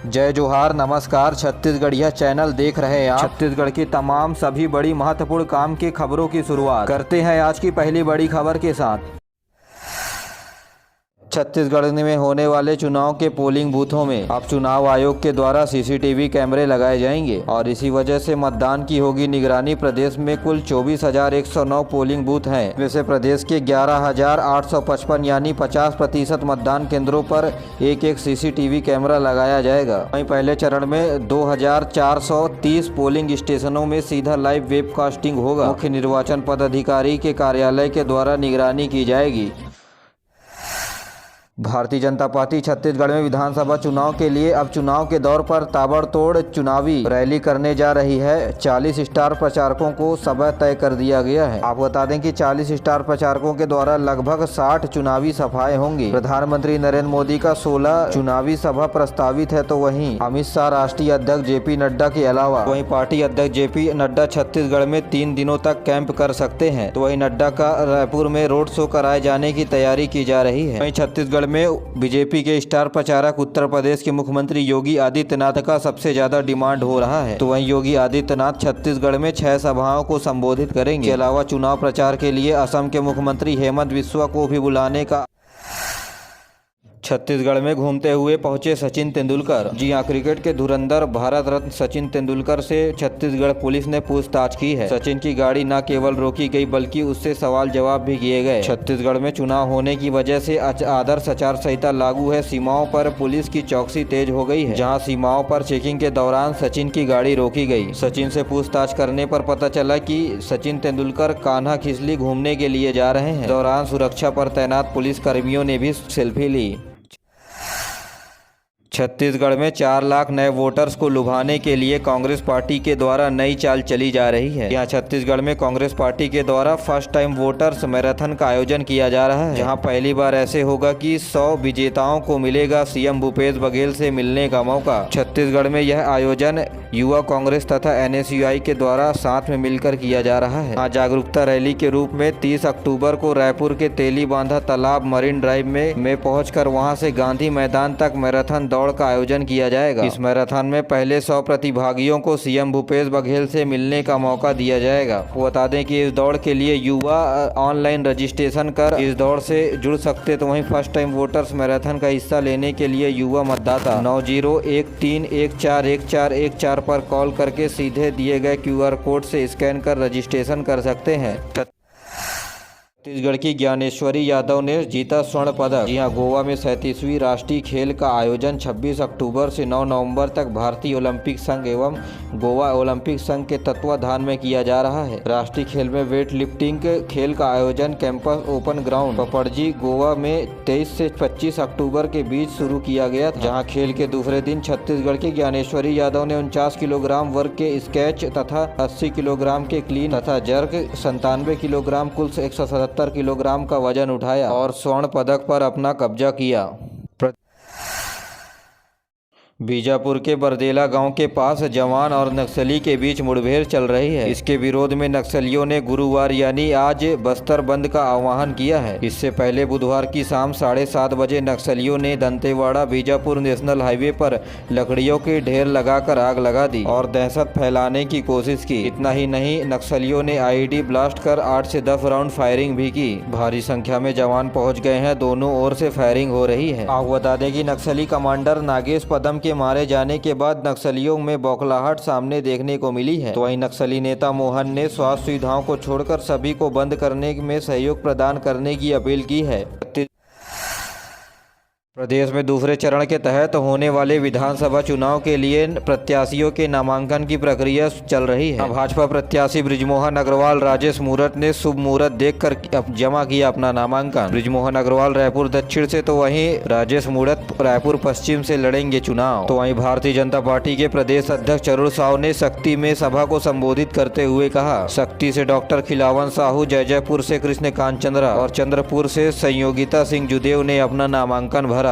जय जोहार, नमस्कार। छत्तीसगढ़िया चैनल देख रहे हैं आप। छत्तीसगढ़ की तमाम सभी बड़ी महत्वपूर्ण काम की खबरों की शुरुआत करते हैं आज की पहली बड़ी खबर के साथ। छत्तीसगढ़ में होने वाले चुनाव के पोलिंग बूथों में अब चुनाव आयोग के द्वारा सीसीटीवी कैमरे लगाए जाएंगे और इसी वजह से मतदान की होगी निगरानी। प्रदेश में कुल 24,109 पोलिंग बूथ हैं। वैसे प्रदेश के 11,855 यानी 50% मतदान केंद्रों पर एक सीसीटीवी कैमरा लगाया जाएगा। वहीं पहले चरण में 2,430 पोलिंग स्टेशनों में सीधा लाइव वेबकास्टिंग होगा। मुख्य निर्वाचन पदाधिकारी के कार्यालय के द्वारा निगरानी की जाएगी। भारतीय जनता पार्टी छत्तीसगढ़ में विधानसभा चुनाव के लिए अब चुनाव के दौर पर ताबड़तोड़ चुनावी रैली करने जा रही है। 40 स्टार प्रचारकों को समय तय कर दिया गया है। आप बता दें कि 40 स्टार प्रचारकों के द्वारा लगभग 60 चुनावी सभाएं होंगी। प्रधानमंत्री नरेंद्र मोदी का 16 चुनावी सभा प्रस्तावित है, तो वहीं अमित शाह, राष्ट्रीय अध्यक्ष जेपी नड्डा के अलावा वहीं पार्टी अध्यक्ष जेपी नड्डा छत्तीसगढ़ में 3 दिनों तक कैंप कर सकते हैं। तो वहीं नड्डा का रायपुर में रोड शो कराए जाने की तैयारी की जा रही है। वहीं छत्तीसगढ़ में बीजेपी के स्टार प्रचारक उत्तर प्रदेश के मुख्यमंत्री योगी आदित्यनाथ का सबसे ज्यादा डिमांड हो रहा है। तो वहीं योगी आदित्यनाथ छत्तीसगढ़ में 6 सभाओं को संबोधित करेंगे। इसके अलावा चुनाव प्रचार के लिए असम के मुख्यमंत्री हेमंत बिस्वा को भी बुलाने का छत्तीसगढ़ में घूमते हुए पहुंचे सचिन तेंदुलकर। जी हां, क्रिकेट के धुरंधर भारत रत्न सचिन तेंदुलकर से छत्तीसगढ़ पुलिस ने पूछताछ की है। सचिन की गाड़ी न केवल रोकी गई बल्कि उससे सवाल जवाब भी किए गए। छत्तीसगढ़ में चुनाव होने की वजह से आदर्श आचार संहिता लागू है। सीमाओं पर पुलिस की चौकसी तेज हो गई है, जहाँ सीमाओं पर चेकिंग के दौरान सचिन की गाड़ी रोकी गई। सचिन से पूछताछ करने पर पता चला कि सचिन तेंदुलकर कान्हा खिसली घूमने के लिए जा रहे हैं। दौरान सुरक्षा पर तैनात पुलिस कर्मियों ने भी सेल्फी ली। छत्तीसगढ़ में 4 लाख नए वोटर्स को लुभाने के लिए कांग्रेस पार्टी के द्वारा नई चाल चली जा रही है। यहाँ छत्तीसगढ़ में कांग्रेस पार्टी के द्वारा फर्स्ट टाइम वोटर्स मैराथन का आयोजन किया जा रहा है, जहाँ पहली बार ऐसे होगा कि 100 विजेताओं को मिलेगा सीएम भूपेश बघेल से मिलने का मौका। छत्तीसगढ़ में यह आयोजन युवा कांग्रेस तथा NSUI के द्वारा साथ में मिलकर किया जा रहा है। आज जागरूकता रैली के रूप में 30 अक्टूबर को रायपुर के तेली बांधा तालाब मरीन ड्राइव में पहुंचकर वहां से गांधी मैदान तक मैराथन दौड़ का आयोजन किया जाएगा। इस मैराथन में पहले 100 प्रतिभागियों को सीएम भूपेश बघेल से मिलने का मौका दिया जाएगा। बता दें कि इस दौड़ के लिए युवा ऑनलाइन रजिस्ट्रेशन कर इस दौड़ से जुड़ सकते। तो वहीं फर्स्ट टाइम वोटर्स मैराथन का हिस्सा लेने के लिए युवा मतदाता 9013141414 पर कॉल करके सीधे दिए गए QR कोड से स्कैन कर रजिस्ट्रेशन कर सकते हैं। छत्तीसगढ़ की ज्ञानेश्वरी यादव ने जीता स्वर्ण पदक। जी हां, गोवा में 37वीं राष्ट्रीय खेल का आयोजन 26 अक्टूबर से 9 नवंबर तक भारतीय ओलंपिक संघ एवं गोवा ओलंपिक संघ के तत्वाधान में किया जा रहा है। राष्ट्रीय खेल में वेट लिफ्टिंग खेल का आयोजन कैंपस ओपन ग्राउंड पपड़जी गोवा में 23 से 25 अक्टूबर के बीच शुरू किया गया था, जहाँ खेल के दूसरे दिन छत्तीसगढ़ की ज्ञानेश्वरी यादव ने 49 किलोग्राम वर्ग के स्केच तथा 80 किलोग्राम के क्लीन तथा जर्क 97 किलोग्राम कुल 177 किलोग्राम का वजन उठाया और स्वर्ण पदक पर अपना कब्जा किया। बीजापुर के बरदेला गांव के पास जवान और नक्सली के बीच मुठभेड़ चल रही है। इसके विरोध में नक्सलियों ने गुरुवार यानी आज बस्तर बंद का आह्वान किया है। इससे पहले बुधवार की शाम 7:30 बजे नक्सलियों ने दंतेवाड़ा बीजापुर नेशनल हाईवे पर लकड़ियों के ढेर लगाकर आग लगा दी और दहशत फैलाने की कोशिश की। इतना ही नहीं, नक्सलियों ने IED ब्लास्ट कर 8 से 10 राउंड फायरिंग भी की। भारी संख्या में जवान पहुंच गए हैं। दोनों ओर से फायरिंग हो रही है। आपको बता दें कि नक्सली कमांडर नागेश पदम के मारे जाने के बाद नक्सलियों में बौखलाहट सामने देखने को मिली है। तो वहीं नक्सली नेता मोहन ने स्वास्थ्य सुविधाओं को छोड़कर सभी को बंद करने में सहयोग प्रदान करने की अपील की है। प्रदेश में दूसरे चरण के तहत होने वाले विधानसभा चुनाव के लिए प्रत्याशियों के नामांकन की प्रक्रिया चल रही है। भाजपा प्रत्याशी बृजमोहन अग्रवाल राजेश मूरत ने शुभ मुहूर्त देखकर जमा किया अपना नामांकन। बृजमोहन अग्रवाल रायपुर दक्षिण से, तो वहीं राजेश मूरत रायपुर पश्चिम से लड़ेंगे चुनाव। तो वहीं भारतीय जनता पार्टी के प्रदेश अध्यक्ष अरुण साहू ने शक्ति में सभा को संबोधित करते हुए कहा, शक्ति से डॉक्टर खिलावन साहू, जयजयपुर से कृष्णकांत चंद्रा और चंद्रपुर से संयोगिता सिंह जुदेव ने अपना नामांकन भरा।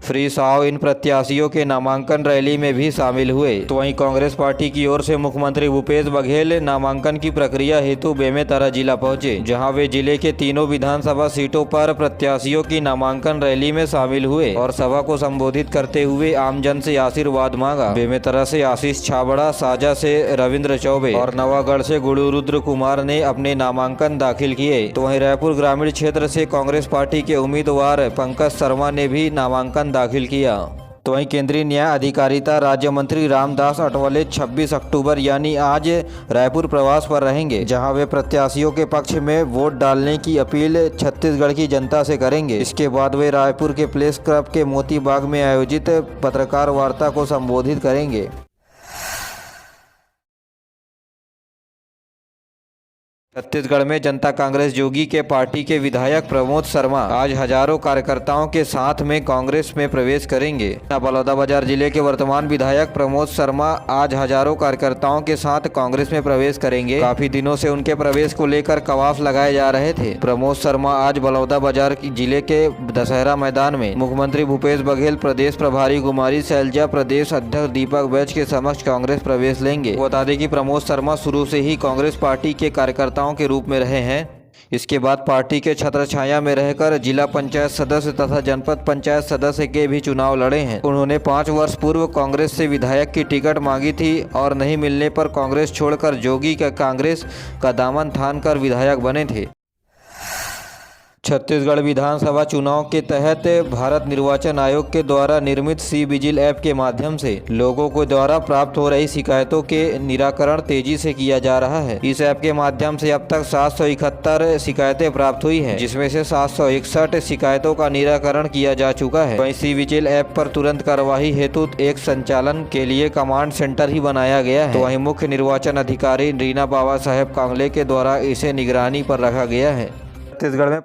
श्री साव इन प्रत्याशियों के नामांकन रैली में भी शामिल हुए। तो वहीं कांग्रेस पार्टी की ओर से मुख्यमंत्री भूपेश बघेल नामांकन की प्रक्रिया हेतु बेमेतरा जिला पहुंचे, जहां वे जिले के तीनों विधानसभा सीटों पर प्रत्याशियों की नामांकन रैली में शामिल हुए और सभा को संबोधित करते हुए आमजन से आशीर्वाद मांगा। बेमेतरा से आशीष छाबड़ा, साजा से रविंद्र चौबे और नवागढ़ से गुरुरुद्र कुमार ने अपने नामांकन दाखिल किए। तो वहीं रायपुर ग्रामीण क्षेत्र से कांग्रेस पार्टी के उम्मीदवार पंकज शर्मा ने भी नामांकन दाखिल किया। तो वहीं केंद्रीय न्याय अधिकारिता राज्य मंत्री रामदास अठवले 26 अक्टूबर यानी आज रायपुर प्रवास पर रहेंगे, जहां वे प्रत्याशियों के पक्ष में वोट डालने की अपील छत्तीसगढ़ की जनता से करेंगे। इसके बाद वे रायपुर के प्रेस क्लब के मोती बाग में आयोजित पत्रकार वार्ता को संबोधित करेंगे। छत्तीसगढ़ में जनता कांग्रेस जोगी के पार्टी के विधायक प्रमोद शर्मा आज हजारों कार्यकर्ताओं के साथ में कांग्रेस में प्रवेश करेंगे। बलौदाबाजार जिले के वर्तमान विधायक प्रमोद शर्मा आज हजारों कार्यकर्ताओं के साथ कांग्रेस में प्रवेश करेंगे। काफी दिनों से उनके प्रवेश को लेकर कवाफ लगाए जा रहे थे। प्रमोद शर्मा आज बलौदाबाजार जिले के दशहरा मैदान में मुख्यमंत्री भूपेश बघेल, प्रदेश प्रभारी कुमारी शैलजा, प्रदेश अध्यक्ष दीपक बैज के समक्ष कांग्रेस प्रवेश लेंगे। बता दें कि प्रमोद शर्मा शुरू से ही कांग्रेस पार्टी के कार्यकर्ता के रूप में रहे हैं। इसके बाद पार्टी के छत्रछाया में रहकर जिला पंचायत सदस्य तथा जनपद पंचायत सदस्य के भी चुनाव लड़े हैं। उन्होंने 5 वर्ष पूर्व कांग्रेस से विधायक की टिकट मांगी थी और नहीं मिलने पर कांग्रेस छोड़कर जोगी का कांग्रेस का दामन थाम कर विधायक बने थे। छत्तीसगढ़ विधानसभा चुनाव के तहत भारत निर्वाचन आयोग के द्वारा निर्मित सी विजिल ऐप के माध्यम से लोगों को द्वारा प्राप्त हो रही शिकायतों के निराकरण तेजी से किया जा रहा है। इस ऐप के माध्यम से अब तक 771 शिकायतें प्राप्त हुई हैं, जिसमें से 761 शिकायतों का निराकरण किया जा चुका है। वहीं सी विजिल ऐप पर तुरंत कार्यवाही हेतु एक संचालन के लिए कमांड सेंटर ही बनाया गया है। तो वहीं मुख्य निर्वाचन अधिकारी रीना बाबा साहेब कांगले के द्वारा इसे निगरानी पर रखा गया है। छत्तीसगढ़ में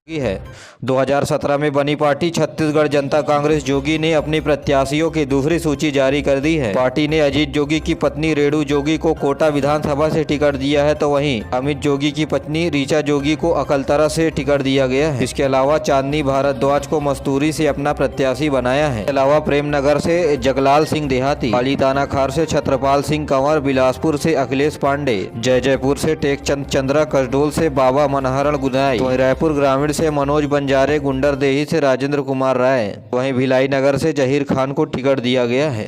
है 2017 में बनी पार्टी छत्तीसगढ़ जनता कांग्रेस जोगी ने अपनी प्रत्याशियों की दूसरी सूची जारी कर दी है। पार्टी ने अजीत जोगी की पत्नी रेणु जोगी को कोटा विधानसभा से टिकट दिया है, तो वहीं अमित जोगी की पत्नी रीचा जोगी को अकलतरा से टिकट दिया गया है। इसके अलावा चांदनी भारद्वाज को मस्तूरी से अपना प्रत्याशी बनाया है। इसके अलावा प्रेमनगर से जगलाल सिंह देहाती, पालीताना खार से छत्रपाल सिंह कंवर, बिलासपुर से अखिलेश पांडे, जयजयपुर से टेकचंद चंद्रा, कसडोल से बाबा मनहरण गुनाई, रायपुर ग्रामीण से मनोज बंजारे, गुंडरदेही से राजेंद्र कुमार राय, वहीं भिलाई नगर से जहीर खान को टिकट दिया गया है।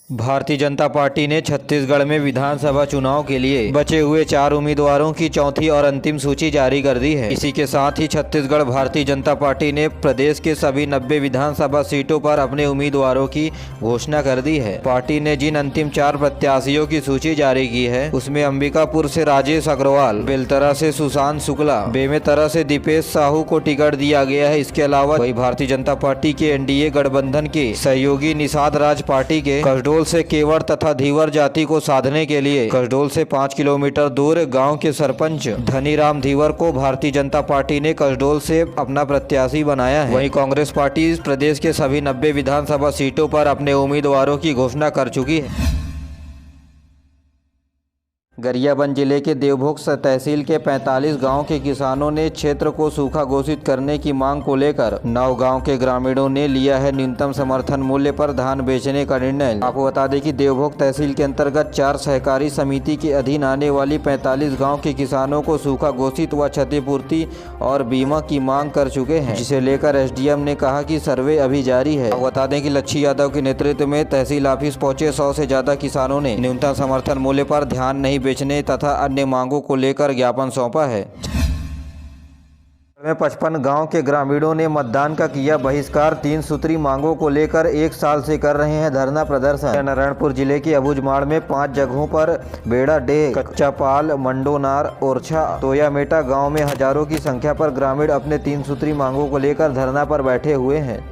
भारतीय जनता पार्टी ने छत्तीसगढ़ में विधानसभा चुनाव के लिए बचे हुए 4 उम्मीदवारों की चौथी और अंतिम सूची जारी कर दी है। इसी के साथ ही छत्तीसगढ़ भारतीय जनता पार्टी ने प्रदेश के सभी 90 विधानसभा सीटों पर अपने उम्मीदवारों की घोषणा कर दी है। पार्टी ने जिन अंतिम 4 प्रत्याशियों की सूची जारी की है, उसमें अंबिकापुर से राजेश अग्रवाल, बेलतरा से सुशांत शुक्ला, बेमेतरा से दीपेश साहू को टिकट दिया गया है। इसके अलावा वही भारतीय जनता पार्टी के एनडीए गठबंधन के सहयोगी निषाद राज पार्टी के कसडोल से केवड़ तथा धीवर जाति को साधने के लिए कसडोल से 5 किलोमीटर दूर गांव के सरपंच धनीराम धीवर को भारतीय जनता पार्टी ने कसडोल से अपना प्रत्याशी बनाया है। वहीं कांग्रेस पार्टी प्रदेश के सभी 90 विधानसभा सीटों पर अपने उम्मीदवारों की घोषणा कर चुकी है। गरियाबंद जिले के देवभोग तहसील के 45 गांव के किसानों ने क्षेत्र को सूखा घोषित करने की मांग को लेकर 9 गांव के ग्रामीणों ने लिया है न्यूनतम समर्थन मूल्य पर धान बेचने का निर्णय। आपको बता दें कि देवभोग तहसील के अंतर्गत 4 सहकारी समिति के अधीन आने वाली 45 गाँव के किसानों को सूखा घोषित व क्षतिपूर्ति और बीमा की मांग कर चुके हैं, जिसे लेकर एसडीएम ने कहा कि सर्वे अभी जारी है। बता दें कि लच्छी यादव के नेतृत्व में तहसील ऑफिस पहुंचे 100 से ज्यादा किसानों ने न्यूनतम समर्थन मूल्य पर धान नहीं बेचने तथा अन्य मांगों को लेकर ज्ञापन सौंपा है। 55 गांव के ग्रामीणों ने मतदान का किया बहिष्कार। 3 सूत्री मांगों को लेकर 1 साल से कर रहे हैं धरना प्रदर्शन। नारायणपुर जिले के अबूझमाड़ में 5 जगहों पर बेड़ा डेह, कच्चापाल, मंडोनार, ओरछा, तोयामेटा गांव में हजारों की संख्या पर ग्रामीण अपने 3 सूत्री मांगों को लेकर धरना पर बैठे हुए हैं।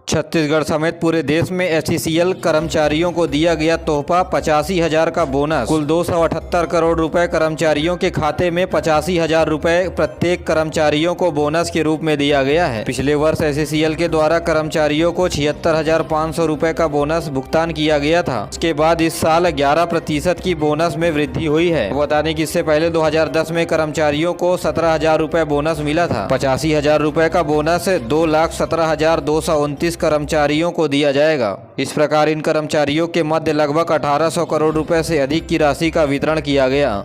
छत्तीसगढ़ समेत पूरे देश में एचईसीएल कर्मचारियों को दिया गया तोहफा 85,000 का बोनस। कुल 278 करोड़ रुपए कर्मचारियों के खाते में 85,000 रुपए प्रत्येक कर्मचारियों को बोनस के रूप में दिया गया है। पिछले वर्ष एचईसीएल के द्वारा कर्मचारियों को 76,500 रुपए का बोनस भुगतान किया गया था। इसके बाद इस साल 11% की बोनस में वृद्धि हुई है। बता दें कि इससे पहले 2010 में कर्मचारियों को 17,000 रुपए बोनस मिला था। 85,000 रुपए का बोनस 2,17,229 कर्मचारियों को दिया जाएगा। इस प्रकार इन कर्मचारियों के मध्य लगभग 1,800 करोड़ रुपए से अधिक की राशि का वितरण किया गया।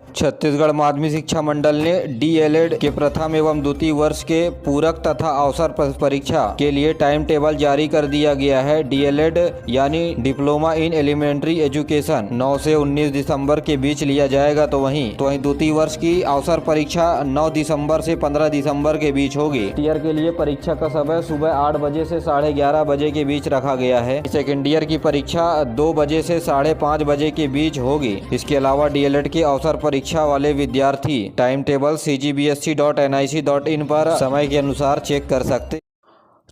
छत्तीसगढ़ माध्यमिक शिक्षा मंडल ने डीएलएड के प्रथम एवं द्वितीय वर्ष के पूरक तथा अवसर परीक्षा के लिए टाइम टेबल जारी कर दिया गया है। डीएलएड यानी डिप्लोमा इन एलिमेंट्री एजुकेशन 9 से 19 दिसंबर के बीच लिया जाएगा, तो वहीं द्वितीय वर्ष की अवसर परीक्षा 9 दिसंबर से 15 दिसंबर के बीच होगी। ईयर के लिए परीक्षा का समय सुबह 8 बजे से 11:30 बजे के बीच रखा गया है। सेकेंड ईयर की परीक्षा 2 बजे से 5:30 बजे के बीच होगी। इसके अलावा डीएलएड के अवसर परीक्षा वाले विद्यार्थी टाइम टेबल cgbsc.nic.in पर समय के अनुसार चेक कर सकते।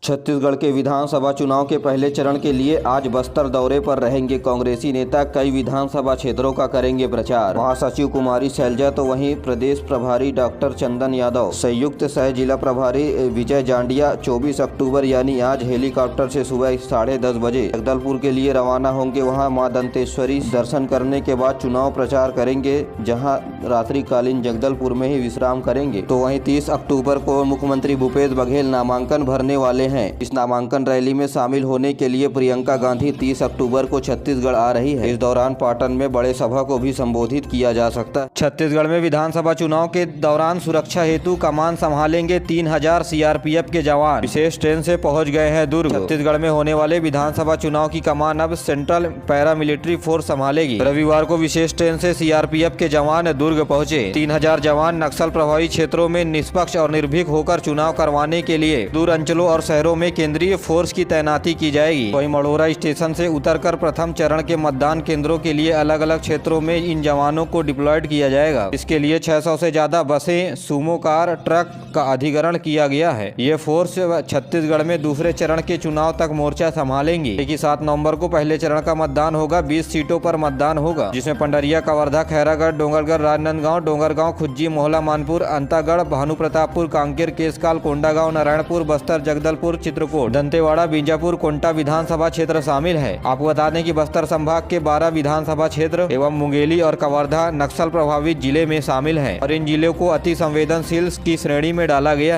छत्तीसगढ़ के विधानसभा चुनाव के पहले चरण के लिए आज बस्तर दौरे पर रहेंगे कांग्रेसी नेता। कई विधानसभा क्षेत्रों का करेंगे प्रचार। महासचिव कुमारी शैलजा तो वहीं प्रदेश प्रभारी डॉक्टर चंदन यादव, संयुक्त सह जिला प्रभारी विजय जांडिया 24 अक्टूबर यानी आज हेलीकॉप्टर से सुबह 10:30 बजे जगदलपुर के लिए रवाना होंगे। वहां मां दंतेश्वरी दर्शन करने के बाद चुनाव प्रचार करेंगे, जहां रात्रिकालीन जगदलपुर में ही विश्राम करेंगे। तो वहीं 30 अक्टूबर को मुख्यमंत्री भूपेश बघेल नामांकन भरने वाले हैं। इस नामांकन रैली में शामिल होने के लिए प्रियंका गांधी 30 अक्टूबर को छत्तीसगढ़ आ रही है। इस दौरान पाटन में बड़े सभा को भी संबोधित किया जा सकता है। छत्तीसगढ़ में विधानसभा चुनाव के दौरान सुरक्षा हेतु कमान संभालेंगे 3,000 सीआरपीएफ के जवान। विशेष ट्रेन से पहुंच गए हैं दुर्ग। छत्तीसगढ़ में होने वाले विधानसभा चुनाव की कमान अब सेंट्रल पैरामिलिट्री फोर्स संभालेगी। रविवार को विशेष ट्रेन से सीआरपीएफ के जवान दुर्ग पहुंचे। 3,000 जवान नक्सल प्रभावित क्षेत्रों में निष्पक्ष और निर्भीक होकर चुनाव करवाने के लिए दूर अंचलों और शहरों में केंद्रीय फोर्स की तैनाती की जाएगी। वहीं मढ़ौरा स्टेशन से उतरकर प्रथम चरण के मतदान केंद्रों के लिए अलग अलग क्षेत्रों में इन जवानों को डिप्लॉयड किया जाएगा। इसके लिए 600 से ज्यादा बसें, सुमो कार, ट्रक का अधिग्रहण किया गया है। ये फोर्स छत्तीसगढ़ में दूसरे चरण के चुनाव तक मोर्चा संभालेंगी। 7 नवंबर को पहले चरण का मतदान होगा। 20 सीटों पर मतदान होगा, जिसमें पंडरिया, कवर्धा, खैरागढ़, डोंगरगढ़, राजनांदगांव, डोंगरगांव, खुज्जी, मोहला, मानपुर, अंतागढ़, भानुप्रतापपुर, कांकेर, केशकाल, कोंडागांव, नारायणपुर, बस्तर, जगदलपुर, चित्रकूट, दंतेवाड़ा, बीजापुर, कोंटा विधानसभा क्षेत्र शामिल है। आपको बता दें कि बस्तर संभाग के 12 विधानसभा क्षेत्र एवं मुंगेली और कवर्धा नक्सल प्रभावित जिले में शामिल हैं और इन जिलों को अति संवेदनशील की श्रेणी में डाला गया है।